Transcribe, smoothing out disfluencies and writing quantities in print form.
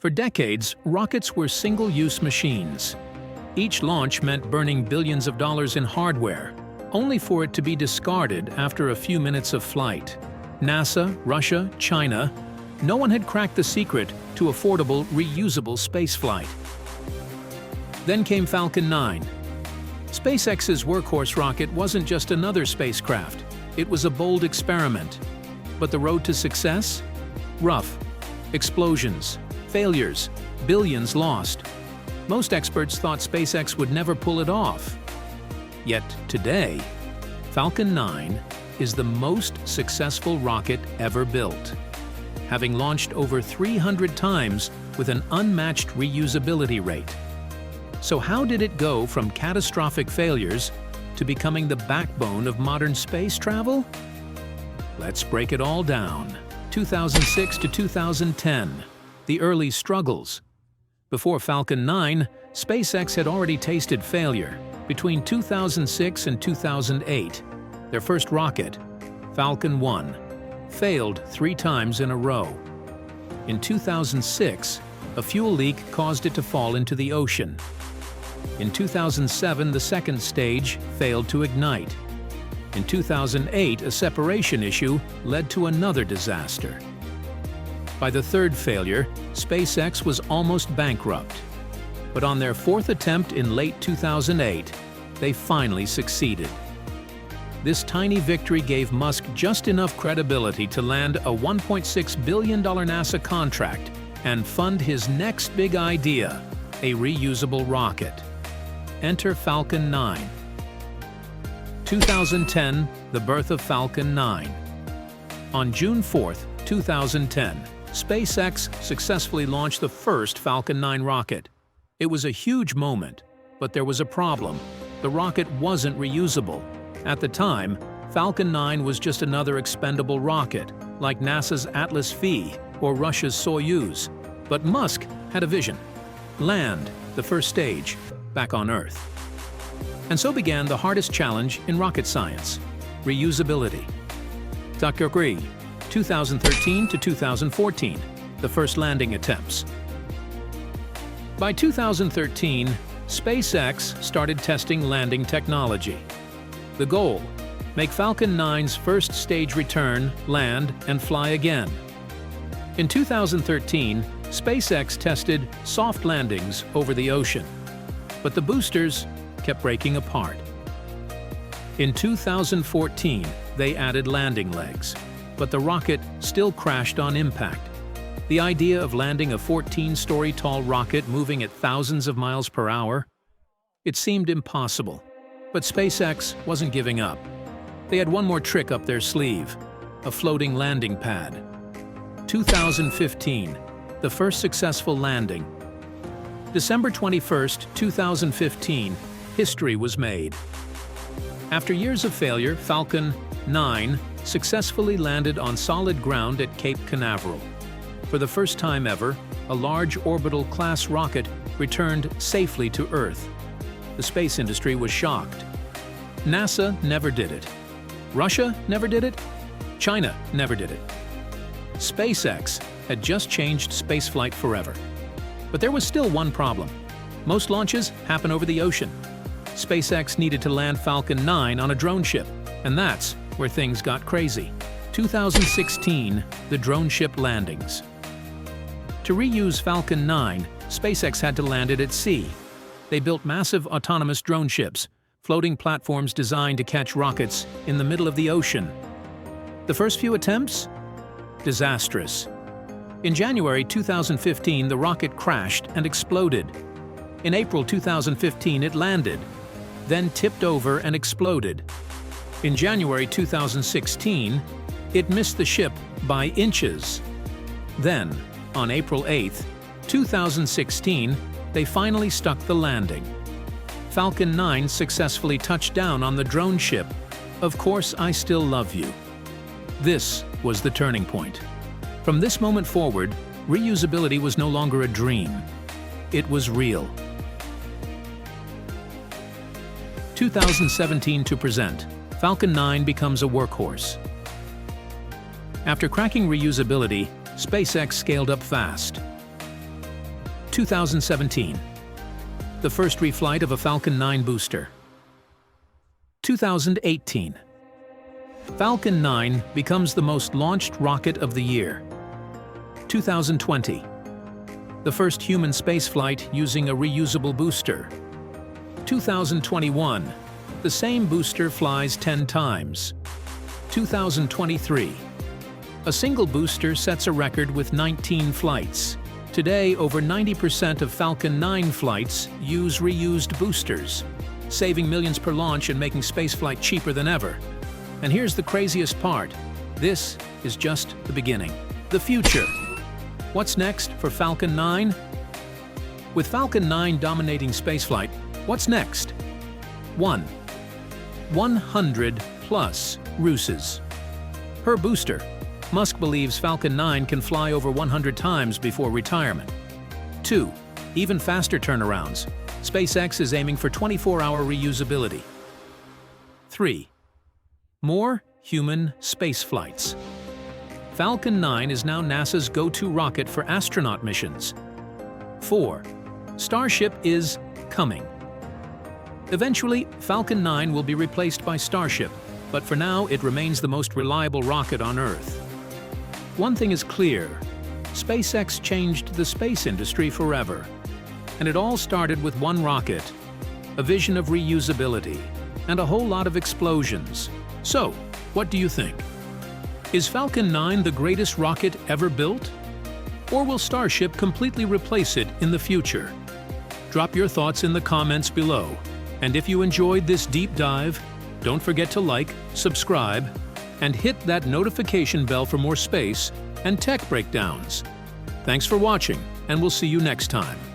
For decades, rockets were single-use machines. Each launch meant burning billions of dollars in hardware, only for it to be discarded after a few minutes of flight. NASA, Russia, China, no one had cracked the secret to affordable, reusable spaceflight. Then came Falcon 9. SpaceX's workhorse rocket wasn't just another spacecraft, it was a bold experiment. But the road to success? Rough. Explosions, failures, billions lost. Most experts thought SpaceX would never pull it off. Yet today, Falcon 9 is the most successful rocket ever built, having launched over 300 times with an unmatched reusability rate. So how did it go from catastrophic failures to becoming the backbone of modern space travel? Let's break it all down. 2006 to 2010, the early struggles. Before Falcon 9, SpaceX had already tasted failure. Between 2006 and 2008, their first rocket, Falcon 1, failed 3 times in a row. In 2006, a fuel leak caused it to fall into the ocean. In 2007, the second stage failed to ignite. In 2008, a separation issue led to another disaster. By the third failure, SpaceX was almost bankrupt. But on their fourth attempt in late 2008, they finally succeeded. This tiny victory gave Musk just enough credibility to land a $1.6 billion NASA contract and fund his next big idea, a reusable rocket. Enter Falcon 9. 2010, the birth of Falcon 9. On June 4, 2010, SpaceX successfully launched the first Falcon 9 rocket. It was a huge moment, but there was a problem. The rocket wasn't reusable. At the time, Falcon 9 was just another expendable rocket, like NASA's Atlas V or Russia's Soyuz. But Musk had a vision: land the first stage back on Earth. And so began the hardest challenge in rocket science: reusability. Dr. Gree, 2013 to 2014, the first landing attempts. By 2013, SpaceX started testing landing technology. The goal: make Falcon 9's first stage return, land, and fly again. In 2013, SpaceX tested soft landings over the ocean, but the boosters kept breaking apart. In 2014, they added landing legs, but the rocket still crashed on impact. The idea of landing a 14-story tall rocket moving at thousands of miles per hour? It seemed impossible. But SpaceX wasn't giving up. They had one more trick up their sleeve: a floating landing pad. 2015, the first successful landing. December 21, 2015, history was made. After years of failure, Falcon 9 successfully landed on solid ground at Cape Canaveral. For the first time ever, a large orbital-class rocket returned safely to Earth. The space industry was shocked. NASA never did it. Russia never did it. China never did it. SpaceX had just changed spaceflight forever. But there was still one problem. Most launches happen over the ocean. SpaceX needed to land Falcon 9 on a drone ship, and that's where things got crazy. 2016, the drone ship landings. To reuse Falcon 9, SpaceX had to land it at sea. They built massive autonomous drone ships, floating platforms designed to catch rockets in the middle of the ocean. The first few attempts? Disastrous. In January 2015, the rocket crashed and exploded. In April 2015, it landed, then tipped over and exploded. In January 2016, it missed the ship by inches. Then, on April 8, 2016, they finally stuck the landing. Falcon 9 successfully touched down on the drone ship. Of course, I still love you. This was the turning point. From this moment forward, reusability was no longer a dream. It was real. 2017 to present, Falcon 9 becomes a workhorse. After cracking reusability, SpaceX scaled up fast. 2017. The first reflight of a Falcon 9 booster. 2018. Falcon 9 becomes the most launched rocket of the year. 2020. The first human spaceflight using a reusable booster. 2021. The same booster flies 10 times. 2023. A single booster sets a record with 19 flights. Today, over 90% of Falcon 9 flights use reused boosters, saving millions per launch and making spaceflight cheaper than ever. And here's the craziest part. This is just the beginning. The future. What's next for Falcon 9? With Falcon 9 dominating spaceflight, what's next? 1. 100 plus ruses per booster. Musk believes Falcon 9 can fly over 100 times before retirement. 2. Even faster turnarounds. SpaceX is aiming for 24-hour reusability. 3. More human space flights. Falcon 9 is now NASA's go-to rocket for astronaut missions. 4. Starship is coming. Eventually, Falcon 9 will be replaced by Starship, but for now it remains the most reliable rocket on Earth. One thing is clear, SpaceX changed the space industry forever. And it all started with one rocket, a vision of reusability, and a whole lot of explosions. So, what do you think? Is Falcon 9 the greatest rocket ever built? Or will Starship completely replace it in the future? Drop your thoughts in the comments below. And if you enjoyed this deep dive, don't forget to like, subscribe, and hit that notification bell for more space and tech breakdowns. Thanks for watching, and we'll see you next time.